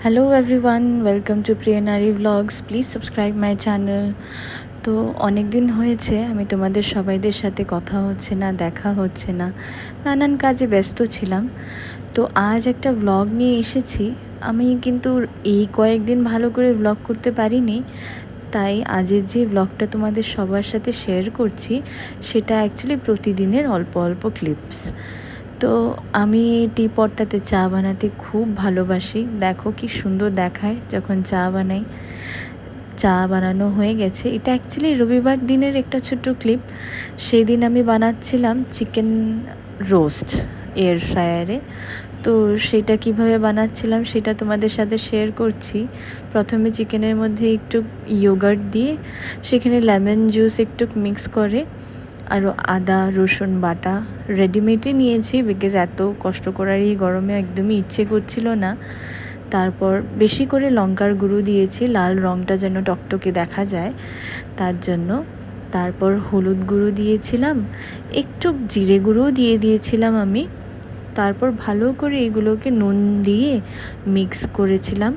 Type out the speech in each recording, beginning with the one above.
Hello everyone, welcome to Priya Nari blogs. Please subscribe my channel. তো অনেক দিন হয়েছে আমি তোমাদের সবাইদের সাথে কথা হচ্ছে না, দেখা হচ্ছে না, নানান কাজে ব্যস্ত ছিলাম। তো আজ একটা ব্লগ নিয়ে এসেছি। আমি কিন্তু এই কয়েকদিন ভালো করে ব্লগ করতে পারিনি, তাই আজের যে ব্লগটা তোমাদের সবার সাথে শেয়ার করছি সেটা অ্যাকচুয়ালি প্রতিদিনের অল্প অল্প ক্লিপস। তো আমি টি পটটাতে চা বানাতে খুব ভালোবাসি। দেখো কি সুন্দর দেখায় যখন চা বানাই। চা বানানো হয়ে গেছে। এটা অ্যাকচুয়ালি রবিবার দিনের একটা ছোট্ট ক্লিপ। সেই দিন আমি বানাচ্ছিলাম চিকেন রোস্ট এয়ার ফ্রায়ারে। তো সেটা কিভাবে বানাচ্ছিলাম সেটা তোমাদের সাথে শেয়ার করছি। প্রথমে চিকেনের মধ্যে একটু ইয়োগার্ট দিয়ে সেখানে লেমন জুস একটু মিক্স করে আরও আদা রসুন বাটা রেডিমেডই নিয়েছি, বিকজ এত কষ্ট করার এই গরমে একদমই ইচ্ছে করছিল না। তারপর বেশি করে লঙ্কার গুঁড়ো দিয়েছি, লাল রঙটা যেন টকটকে দেখা যায় তার জন্য। তারপর হলুদ গুঁড়ো দিয়েছিলাম, একটু জিরে গুঁড়োও দিয়ে দিয়েছিলাম আমি। তারপর ভালো করে এগুলোকে নুন দিয়ে মিক্স করেছিলাম।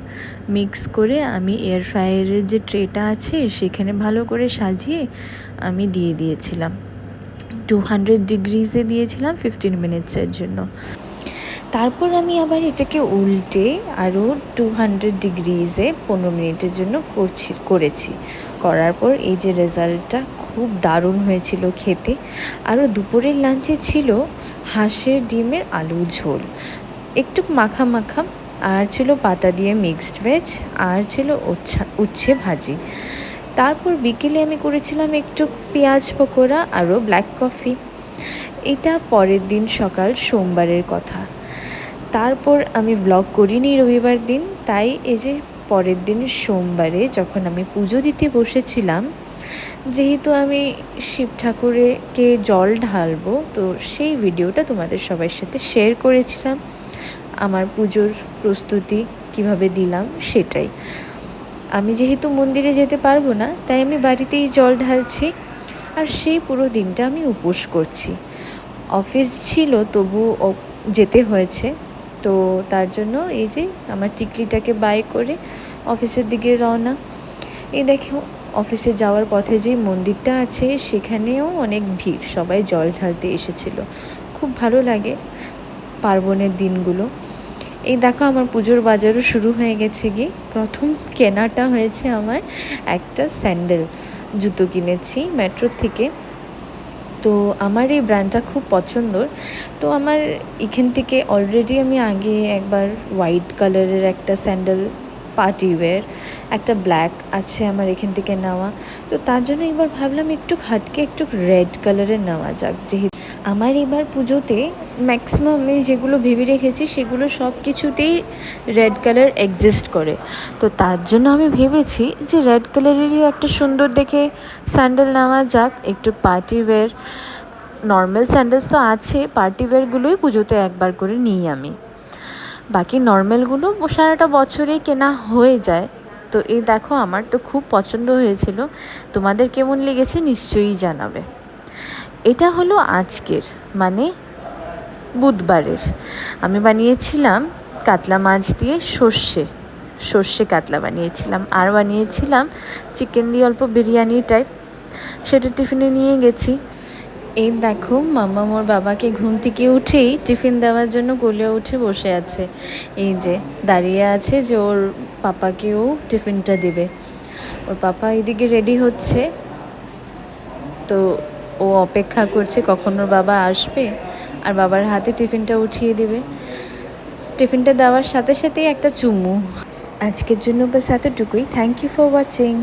মিক্স করে আমি এয়ার ফ্রায়ারের যে ট্রেটা আছে সেখানে ভালো করে সাজিয়ে আমি দিয়ে দিয়েছিলাম। 200 ডিগ্রিজে দিয়েছিলাম 15 মিনিটসের জন্য। তারপর আমি আবার এটাকে উল্টে আরও 200 ডিগ্রিজে 15 মিনিটের জন্য করেছি। করার পর এই যে রেজাল্টটা খুব দারুণ হয়েছিল খেতে। আরও দুপুরের লাঞ্চে ছিল হাঁসের ডিমের আলু ঝোল, একটু মাখা মাখা, আর ছিল পাতা দিয়ে মিক্সড ভেজ, আর ছিল উচ্ছে ভাজি। তারপর বিকেলে আমি করেছিলাম একটু পেঁয়াজ পকোড়া আরও ব্ল্যাক কফি। এটা পরের দিন সকাল সোমবারের কথা। তারপর আমি ব্লগ করিনি রবিবার দিন, তাই এই যে পরের দিন সোমবারে যখন আমি পুজো দিতে বসেছিলাম, যেহেতু আমি শিব ঠাকুরকে জল ঢালবো, তো সেই ভিডিওটা তোমাদের সবার সাথে শেয়ার করেছিলাম। আমার পুজোর প্রস্তুতি কিভাবে দিলাম সেটাই। আমি যেহেতু মন্দিরে যেতে পারবো না, তাই আমি বাড়িতেই জল ঢালছি। আর সেই পুরো দিনটা আমি উপোস করছি। অফিস ছিল তবু যেতে হয়েছে। তো তার জন্য এই যে আমার টিকলিটাকে বাই করে অফিসের দিকে রওনা। এই দেখো অফিসে যাওয়ার পথে যে মন্দিরটা আছে সেখানেও অনেক ভিড়, সবাই জল ঢালতে এসেছিল। খুব ভালো লাগে পার্বণের দিনগুলো। এই দেখো আমার পুজোর বাজারও শুরু হয়ে গেছে গিয়ে। প্রথম কেনাটা হয়েছে আমার একটা স্যান্ডেল, জুতো কিনেছি মেট্রোর থেকে। তো আমার এই ব্র্যান্ডটা খুব পছন্দর। তো আমার এখান থেকে অলরেডি আমি আগে একবার হোয়াইট কালারের একটা স্যান্ডেল পার্টি ওয়্যার, একটা ব্ল্যাক আছে আমার এখান থেকে নেওয়া। তো তার জন্য এবার ভাবলাম একটু হাটকে একটু রেড কালারের নেওয়া যাক। যেহেতু আমার এবার পুজোতে ম্যাক্সিমাম আমি যেগুলো ভেবে রেখেছি সেগুলো সব কিছুতেই রেড কালার এক্সিস্ট করে। তো তার জন্য আমি ভেবেছি যে রেড কালারেরই একটা সুন্দর দেখে স্যান্ডেল নেওয়া যাক, একটু পার্টি ওয়্যার। নর্মাল স্যান্ডেলস তো আছে, পার্টি ওয়্যারগুলোই পুজোতে একবার করে নিই আমি। বাকি নর্মালগুলো সারাটা বছরেই কেনা হয়ে যায়। তো এই দেখো আমার তো খুব পছন্দ হয়েছিল। তোমাদের কেমন লেগেছে নিশ্চয়ই জানাবে। এটা হলো আজকের মানে বুধবারের। আমি বানিয়েছিলাম কাতলা মাছ দিয়ে সর্ষে কাতলা বানিয়েছিলাম, আর বানিয়েছিলাম চিকেন দিয়ে অল্প বিরিয়ানি টাইপ। সেটা টিফিনে নিয়ে গেছি। এই দেখো মাম্মা মোর বাবাকে ঘুম থেকে উঠেই টিফিন দেওয়ার জন্য কোলে উঠে বসে আছে। এই যে দাঁড়িয়ে আছে যে ওর পাপাকেও টিফিনটা দেবে। ওর পাপা এদিকে রেডি হচ্ছে, তো ও অপেক্ষা করছে কখন ওর বাবা আসবে আর বাবার হাতে টিফিনটা উঠিয়ে দেবে। টিফিনটা দেওয়ার সাথে সাথেই একটা চুমু। আজকের জন্য বাস এতটুকুই। Thank you for watching.